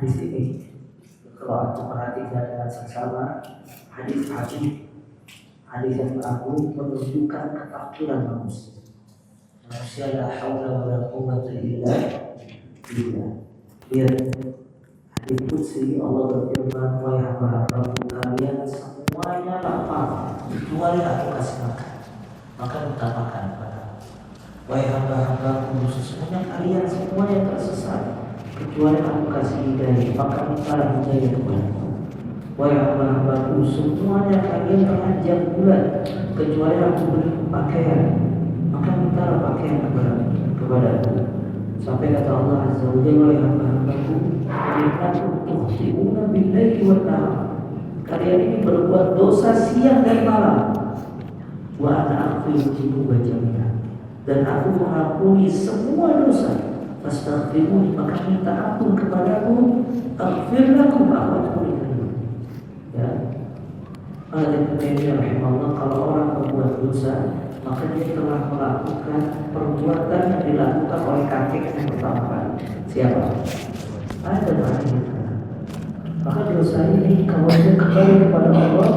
Hadis ini kalau aku perhatikan dengan seksama, hadis yang agung menunjukkan ketakutan manusia. Manusia la haula wala quwwata illa billah. Lihat hadis qudsi Allah berfirman, wahai hamba-hambaku kalian semuanya lapar, kecuali aku kasih makan, maka utamakan padaku. Wahai hamba-hambaku sesungguhnya kalian semuanya tersesat, kecuali aku kasih hidayah, maka mintalah hidayah kepadaku. Wahai hamba-hambaku semuanya kalian telanjang bulat, kecuali aku beri pakaian, maka mintalah pakaian kepadaku. Sampai kata Allah Azza wa Jalla, wahai hamba-hambaku, innakum tukhti'una bil-laili wan-nahar. Kalian ini berbuat dosa siang dan malam. Wa ana aghfiru dzunuba jami'an. Dan aku mengampuni semua dosa. Fastaghfiruni, maka minta ampun kepadaku. Aghfir lakum, aku ampuni kalian. Ya. Al-Ibnu Taimiyah rahimahullah, kalau orang berbuat dosa, maka dia telah melakukan perbuatan yang dilakukan oleh kakek yang pertama kali. Siapa? Adam alaihissalam. Maka dosa ini kalau dia kembali kepada Allah,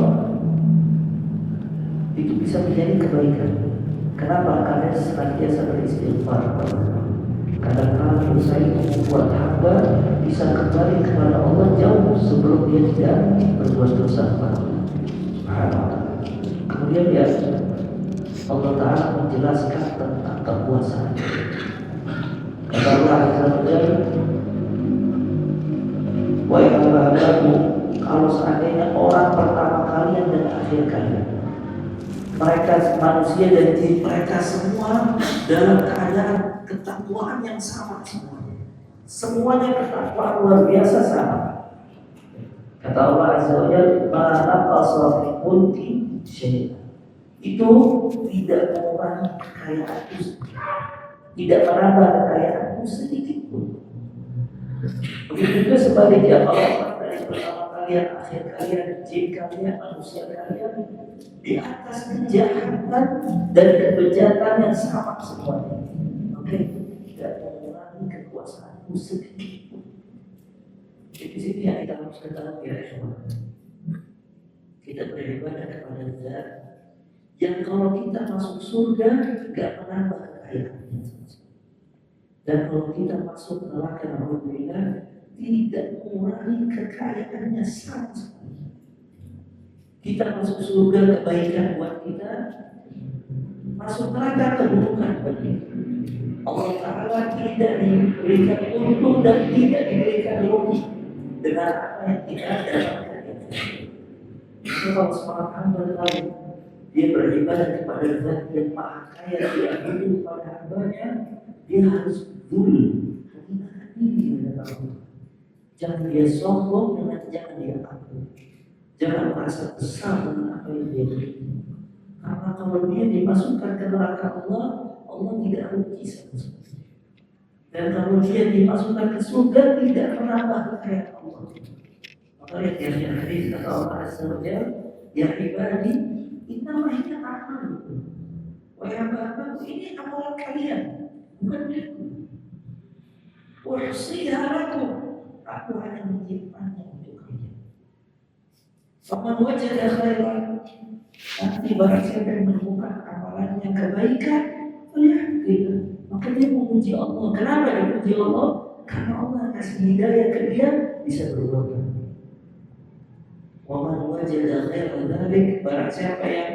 itu bisa menjadi kebaikan. Kenapa? Karena senantiasa beristighfar kepada Allah. Kadang-kadang dosa itu membuat hamba bisa kembali kepada Allah jauh sebelum dia tidak berbuat dosa kepada Allah. Kemudian dia Allah Ta'ala menjelaskan tentang kekuasaan. Kata Allah Azza wa Jalla, wahai hamba-hambaku, kalau seandainya orang pertama kalian dan akhir kalian, mereka manusia dan jin, mereka semua dalam keadaan ketakwaan yang sama semuanya ketakwaan luar biasa sama. Kata Allah Azza wa Jalla, ma naqasa min mulki syai'an. Itu tidak mengurangi kekayaanku, tidak menambah kekayaanku sedikit pun. Begitu juga sebaliknya, kalau dari pertama kalian, akhir kalian, jin kalian, manusia kalian, di atas kejahatan dan kebejatan yang sama semuanya, maka itu tidak mengurangi kekuasaanku sedikit pun. Di sini yang kita harus ketahui ya, kita beribadah kepada Zat yang kalau kita masuk surga tidak menambah kekayaan, dan kalau kita masuk neraka alhamdulillah tidak mengurangi kekayaannya sama sekali. Kita masuk surga kebaikan buat kita, masuk neraka keburukan buat kita. Allah Ta'ala tidak diberikan untung dan tidak diberikan rugi dengan apa yang kita dapatkan. Kalau seorang hamba tahu dia beribadah kepada Zat yang Maha Kaya, dia hidup pada hambanya, dia harus dulu hati-hati dengan Allah. Jangan dia sombong dengan jangan dia angkuh. Jangan merasa besar dengan apa yang dia beri. Karena kalau dia dimasukkan ke neraka Allah, Allah tidak rugi sama sekali. Dan kalau dia dimasukkan ke surga, tidak menambah kekayaan Allah. Maka lihat yang hadis kata Allah Azza wa Jalla, ya ibadi, innama hiya a'malukum. Wahai hamba-hambaku, ini amalan kalian, bukan milikku. Uhsiha lakum, aku hanya menyimpannya untuk kalian. Faman wajada khairan, nanti barang siapa yang menemukan amalannya kebaikan, alhamdulillah, maka dia memuji Allah. Kenapa dia memuji Allah? Karena Allah kasih hidayah ke dia bisa berbuat baik. Waman wajada khairan dzalik, barang siapa yang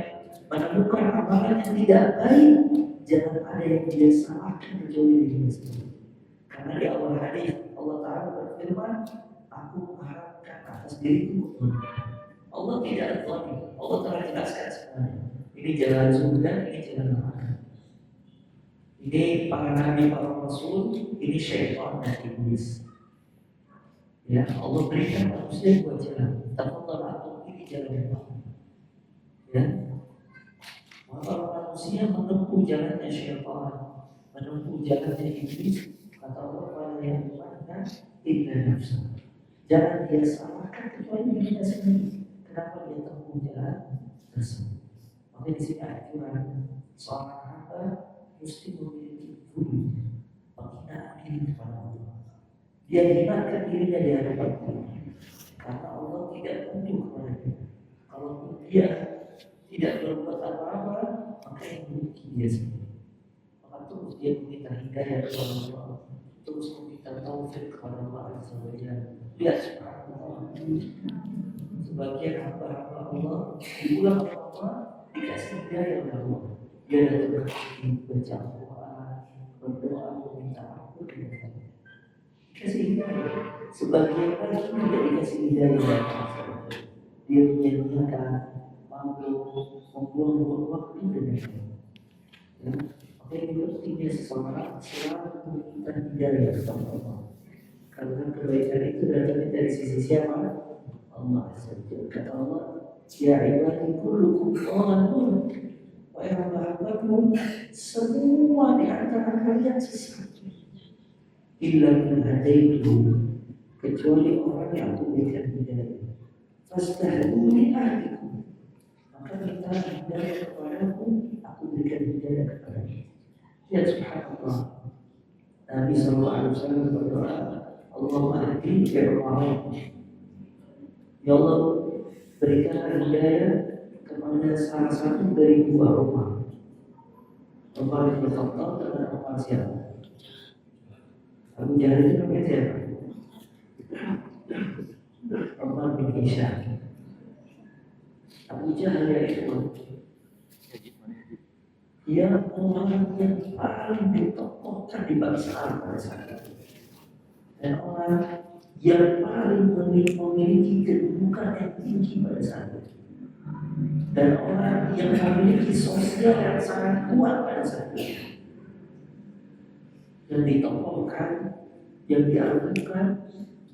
menemukan amalan yang tidak baik, jangan ada yang dia salahkan kecuali dirinya sendiri. Karena di awal hadis Allah Ta'ala berfirman, aku mengharapkan atas diriku. Allah tidak zalim. Allah telah jelaskan semuanya. Ini jalan surga, ini jalan neraka. Ini para nabi, para rasul, ini syaitan dan iblis. Ya, Allah berikan manusia dua jalan. Tafadhal antum, ini jalan yang mana? Ya. Maka manusia menempuh jalannya syaitan, menempuh jalannya iblis. Kata Allah, wala yahmanna illa nafsa. Jangan dia salahkan kecuali dirinya sendiri. Kenapa dia tempuh jalan tersebut? Maka di sini anjuran seorang hamba mesti memiliki dulu penghinaan diri kepada Allah. Dia hinakan dirinya di hadapan Allah, karena Allah tidak tunduk kepada dia. Kalau dia tidak berbuat apa-apa, maka yang merugi dia sendiri. Maka terus dia meminta hidayah kepada Allah, terus meminta taufik kepada Allah Azza wa Jalla. Ya subhanallah, sebagian hamba-hamba Allah di bulan Ramadan dikasih hidayah oleh Allah. Dia datang ke baca Al-Quran, berdoa, meminta ampun, dikasih hidayah. Sebagian lagi tidak dikasih hidayah oleh Allah. Dia menyia-nyiakan, mampu membuang-buang waktu dengan ya. Maka ini pentingnya seseorang selalu meminta hidayah kepada Allah, karena kebaikan itu datang dari sisi siapa? Allah Azza wa Jalla. Kata Allah, ya ibadi kullukum dhalun, wahai hamba-hambaku, semua di antara kalian sesat, illa man hadaitu, kecuali orang yang aku berikan hidayah. Fastahduni ahdikum, maka minta hidayah kepadaku, aku berikan hidayah kepadamu. Ya subhanallah, Nabi sallallahu alaihi wasallam berdoa, Allahumma ahdi fir'aun, ya Allah berikan hidayah kepada salah satu dari dua rumah. Umar bin Khattab dan Umar siapa? Abu Jahal itu namanya siapa? Umar bin Hisham. Abu Jahal itu dia orang yang paling ditokohkan di bangsa Arab pada saat itu, dan orang yang paling memiliki kedudukan yang tinggi pada saat itu, dan orang yang memiliki sosial yang sangat kuat pada saat itu, yang ditokohkan, yang diagunkan,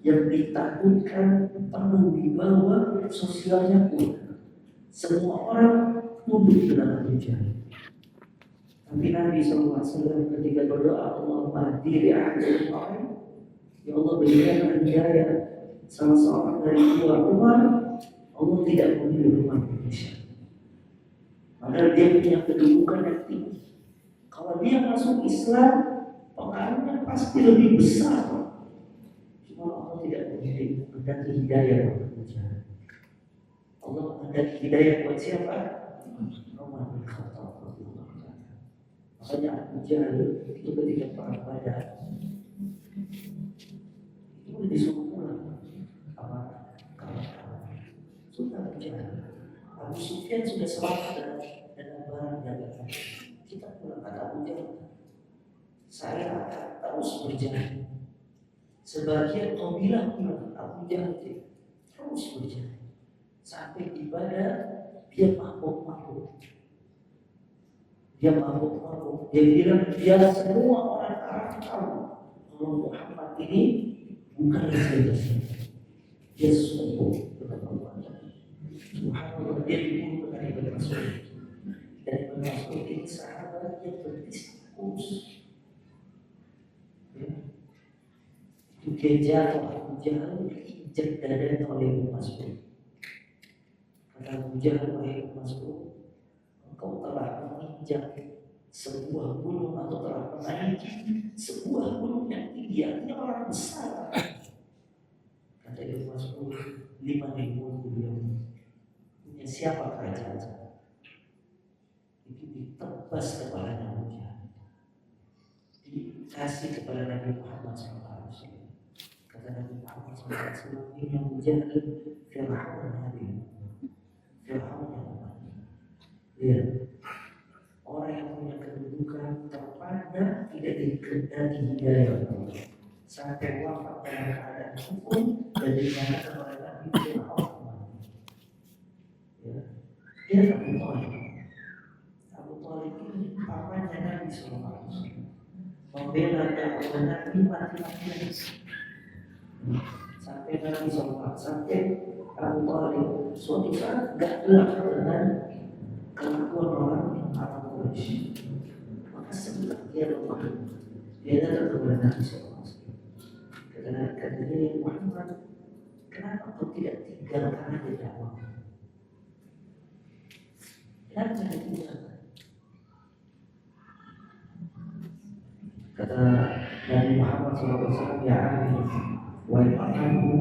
yang ditakutkan, penuh di bawah, sosialnya kuat. Semua orang tunduk dengan Abu Jahal. Tapi Nabi SAW ketika berdoa, Allahumma diri ahli al-Qa'im, ya Allah berikan hidayah salah seorang dari dua rumah, Allah tidak memilih rumah Indonesia. Padahal dia punya kedudukan yang tinggi. Kalau dia masuk Islam, pengaruhnya pasti lebih besar. Cuma Allah tidak memilih, menghendaki hidayah buat Abu Jahal. Allah menghendaki hidayah buat siapa? Umar bin Khattab. Makanya Abu Jahal itu ketika perang Badar itu disuruh pulang apa kawan-kawan. Sudah Abu Jahal, Abu Sufyan sudah selamat dengan barang dagangan. Kita pulang, kata Abu Jahal, saya akan terus berjalan. Sebagian kabilah pulang, Abu Jahal terus berjalan sampai di Badar dia mabuk-mabuk. Dia mabuk-mabuk. Dia bilang dia semua orang Arab tahu kalau Muhammad ini bukan Rasul. Dia sungguh dengan Allah. Subhanallah, dia dibunuh dengan Ibn Mas'ud. Dan Ibn Mas'ud ini sahabat yang berislam kudus. Itu dia jatuh, Abu Jahal diinjak dadanya oleh Ibn Mas'ud. Kata Abu Jahal oleh Ibn Mas'ud, engkau telah menginjak sebuah gunung atau telah menaiki sebuah gunung yang tinggi, artinya orang besar. Kata Ibn Mas'ud, 5.000 beliau punya siapa kerajaan? Itu ditebas kepalanya Abu Jahal, dikasih kepada Nabi Muhammad SAW. Kata Nabi Muhammad SAW, ini Abu Jahal Fir'aun Nabi, Fir'aun yang mati. Lihat, orang yang punya kedudukan terpandang tidak dikehendaki hidayah Allah, sampai wafat dalam keadaan hukum dan dinyatakan oleh Nabi Fir'aun mati. Ya, dia Abu Thalib. Abu Thalib ini papanya Nabi SAW, membela dakwah Nabi mati-matian. Sampai Nabi SAW, sampai Abu Thalib suatu saat gak gelap dengan kelakuan orang Arab Quraisy. Maka sebentar dia lemah, dia datang kepada Nabi SAW. Kata dia, Muhammad, kenapa kau tidak tinggalkan aja dakwah? Kenapa tidak tinggalkan? Kata Nabi Muhammad SAW, ya Amir, wahai pamanku,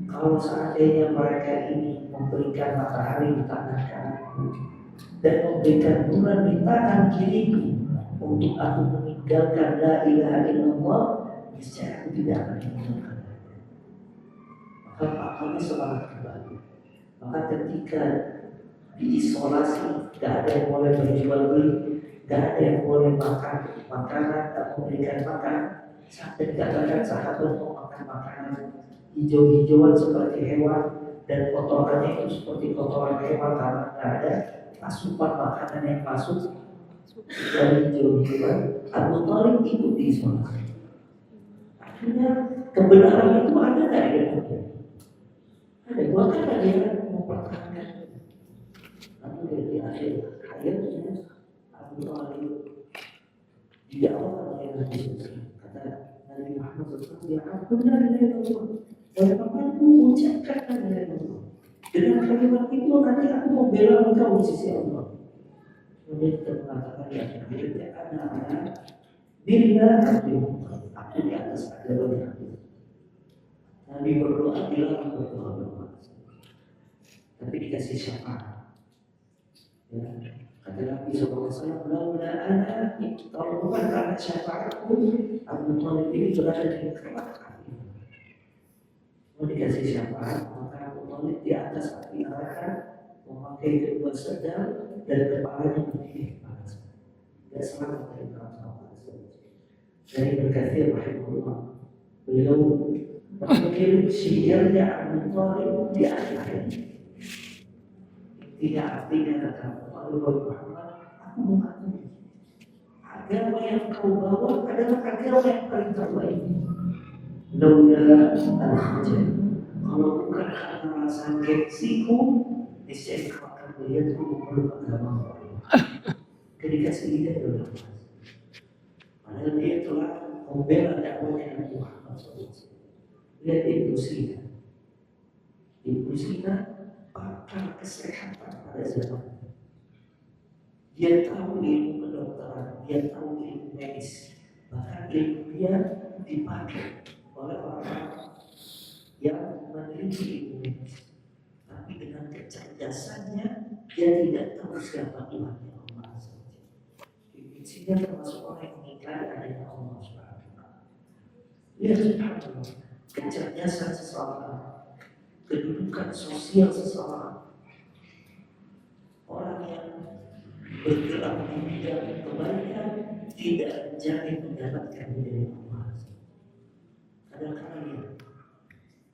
kalau seandainya mereka ini memberikan matahari di tangan kananku dan memberikan bulan di tangan kiriku untuk aku meninggalkan la ilaha illallah, niscaya aku tidak akan meninggalkan. Maka akalnya semangat kembali. Maka ketika diisolasi, tidak ada yang boleh berjual beli, tidak ada yang boleh makan makanan, tak memberikan makan. Sampai dikatakan sahabat mau makan makanan hijau-hijauan seperti hewan dan kotorannya itu seperti kotoran hewan karena tidak ada asupan makanan yang masuk dari hijau-hijauan. Abu Thalib ikut diisolasi. Akhirnya kebenaran itu ada dari dia. Ada bahkan ada yang mempertahankan. Namun di akhir hayatnya Abu Thalib didakwakan oleh Nabi SAW. Kata Nabi Muhammad SAW, ya benar dari Allah. Dan pamanku ucapkan dari Allah. Dengan kalimat itu nanti aku mau bela engkau di sisi Allah. Kemudian kita mengatakan yang akhirnya anak-anak bila aku di atas agama Nabi. Nabi berdoa dilarang berdoa. Tapi dikasih syafaat. Ya. Kata Nabi SAW, laula ana, kalau bukan karena syafaatku, Abu Thalib ini berada di neraka. Mau dikasih syafaat, maka Abu Thalib di atas api neraka, memakai kedua sedang dan kepalanya memilih panas. Tidak selamat dari neraka. Dari berkata rahimahullah, beliau menukil syairnya Abu Thalib di akhir. Tidak artinya kata Abu Muhammad, aku mengakui agama yang kau bawa adalah agama yang paling terbaik. Laula al-hajjah, kalau bukan karena rasa gengsiku, niscaya kau akan melihatku memeluk agama baru. Kedikasih dia adalah padahal dia telah membela dakwahnya Nabi Muhammad SAW. Lihat Ibnu Sina. Ibnu Sina pakar kesehatan pada zaman. Dia tahu ilmu kedokteran, dia tahu ilmu medis, bahkan ilmu dia dipakai oleh orang yang meneliti ilmu medis. Tapi dengan kecerdasannya, dia tidak tahu siapa Tuhan yang Allah saja. Ibnu Sina termasuk orang yang mengingkari adanya Allah SWT. Dia tahu kecerdasan seseorang, kedudukan sosial seseorang, orang yang bergerak di bidang kebaikan tidak menjamin mendapatkan dari Allah. Kadang-kadang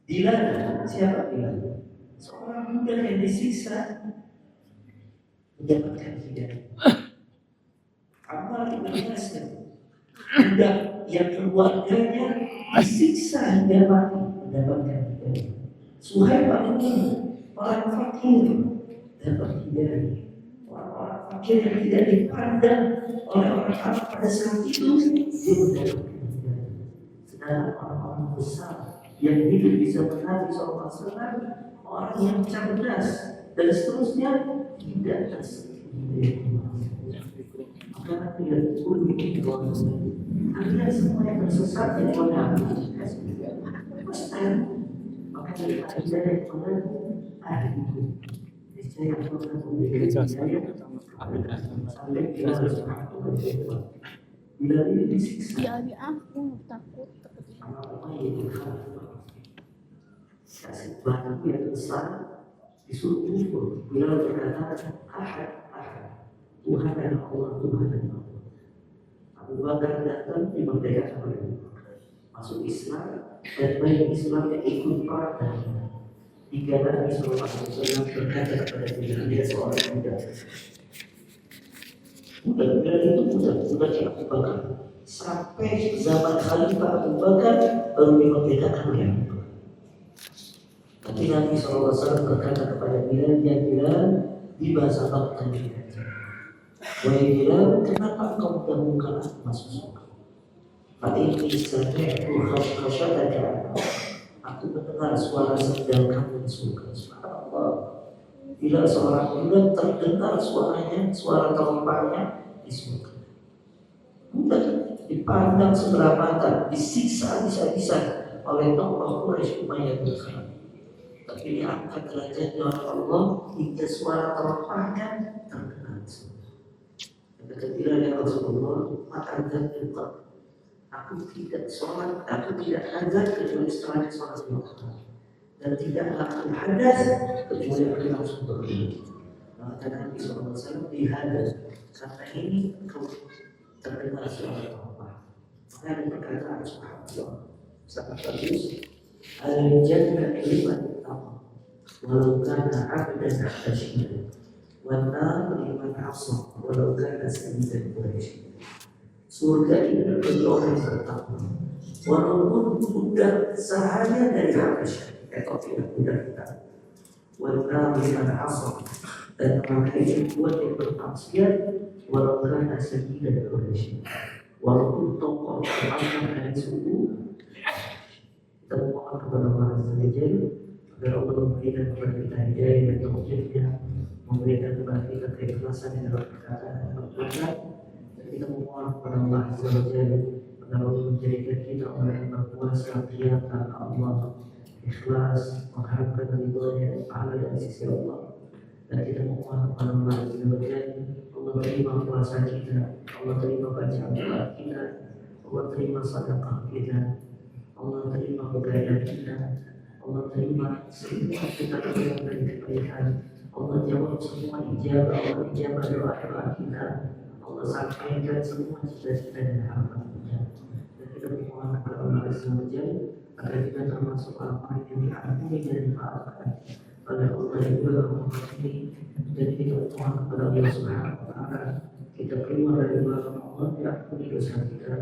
Bilal, siapa Bilal? Seorang budak yang disiksa mendapatkan hidayah. Ammar bin Yasir, budak yang keluarganya disiksa hingga mati mendapatkan hidayah. Suhaib bin orang fakir dapat hidayah. Orang-orang fakir yang tidak dipandang oleh orang Arab pada saat itu, dia mendapatkan hidayah. Sedangkan orang-orang besar yang hidup di zaman Nabi SAW, orang yang cerdas dan seterusnya tidak tersentuh hidayah. Maka Nabi yang bikin doa akhirnya semua yang tersesat jadi orang maka dari hidayah kepada ahli itu niscaya akan memberikan hidayah sampai bila ini disiksa aku takut sama Allah yang kasih bahan yang besar disuruh kufur. Bila berkata ahad Tuhan dan Allah, Tuhan dan Allah. Abu Bakar datang dimerdekakan oleh masuk Islam dan baik Islam yang ikut perang dan tiga Nabi SAW berkata kepada dia seorang budak. Budak itu budak yang Abu Bakar sampai zaman Khalifah Abu Bakar baru dimerdekakan oleh Abu Bakar. Tapi Nabi SAW berkata kepada Bilal, ya Bilal, dibahasa bakal Bilal. Wahai Bilal, kenapa kau mendahulukan aku masuk surga? Fa'inni sami'tu khashyataka. Aku mendengar suara sedang kamu di surga. Subhanallah. Bila seorang budak terdengar suaranya, suara terlemparnya di surga. Budak dipandang sebelah mata, disiksa habis-habisan oleh tokoh Quraisy Umayyah bin Khalaf. Tapi diangkat derajatnya oleh Allah hingga suara terlepaskan terdengar. Kata ya Rasulullah, maka juga aku tidak sholat, aku tidak azan kecuali setelah sholat zuhur, dan tidak akan hadas kecuali aku langsung berdiri. Maka Nabi SAW dihadas karena ini terdengar suara Allah. Maka ada perkataan subhanallah sangat bagus. Al-jannah liman taqwa walau kana 'abdan hasyia wa nar liman 'asa walau kana sayyidan Quraisy. Surga ini bagi orang yang bertakwa walaupun budak sahaya dari Habasyah, atau tidak budak kita. Wa nar liman 'asa, dan mereka yang buat yang bermaksiat walau kana sayyidan Quraisy, walaupun tokoh terangkat dari suku. Kita mohon kepada Allah Azza wa Jalla agar Allah memberikan kepada kita hidayah dan taufiknya, memberikan kepada kita keikhlasan yang dalam perkataan dan perbuatan. Dan kita mohon kepada Allah Azza wa Jalla agar Allah menjadikan kita orang yang berpuasa tiap karena Allah, ikhlas, mengharapkan ridhonya dan pahala dari sisi Allah. Dan kita mohon kepada Allah Azza wa Jalla, Allah terima puasa kita, Allah terima bacaan doa kita, Allah terima sedekah kita, Allah terima kebaikan kita, Allah terima semua kita lakukan dari kebaikan, Allah jawab semua ijabah, Allah ijabah doa-doa kita, Allah sampaikan semua cita-cita dan harapan kita. Dan kita mohon kepada Allah Azza wa Jalla agar kita termasuk orang-orang yang diampuni dan dimaafkan oleh Allah juga mengampuni. Dan kita mohon kepada Allah Subhanahu wa Ta'ala, kita keluar dari belakang Allah, diampuni dosa kita,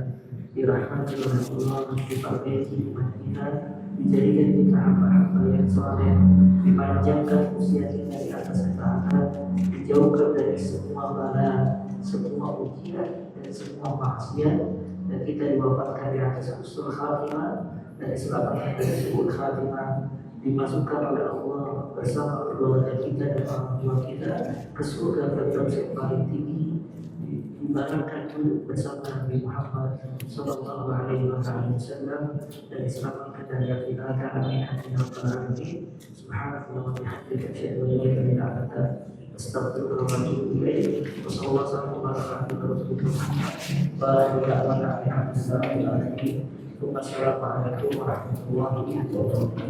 dirahmati oleh Allah, diperbaiki iman kita, dijadikan kita hamba-hamba yang saleh, dipanjangkan usia kita di atas ketaatan, dijauhkan dari semua bala, semua ujian dan semua maksiat, dan kita diwafatkan di atas husnul khatimah dan diselamatkan dari su'ul khatimah, dimasukkan oleh Allah bersama keluarga kita dan orang tua kita ke surga Firdaus yang paling tinggi, dibarangkan dulu bersama Nabi Muhammad Sallallahu Alaihi Wasallam, dan diselamatkan dari api neraka. Amin amin ya rabbal alamin. Subhanallah wa bihamdihi, asyhadu an la ilaha illa anta, astaghfiruka wa atubu ilaik. Wassallallahu ala Muhammad wa ala alihi wa sahbihi. Wassalamualaikum warahmatullahi wabarakatuh.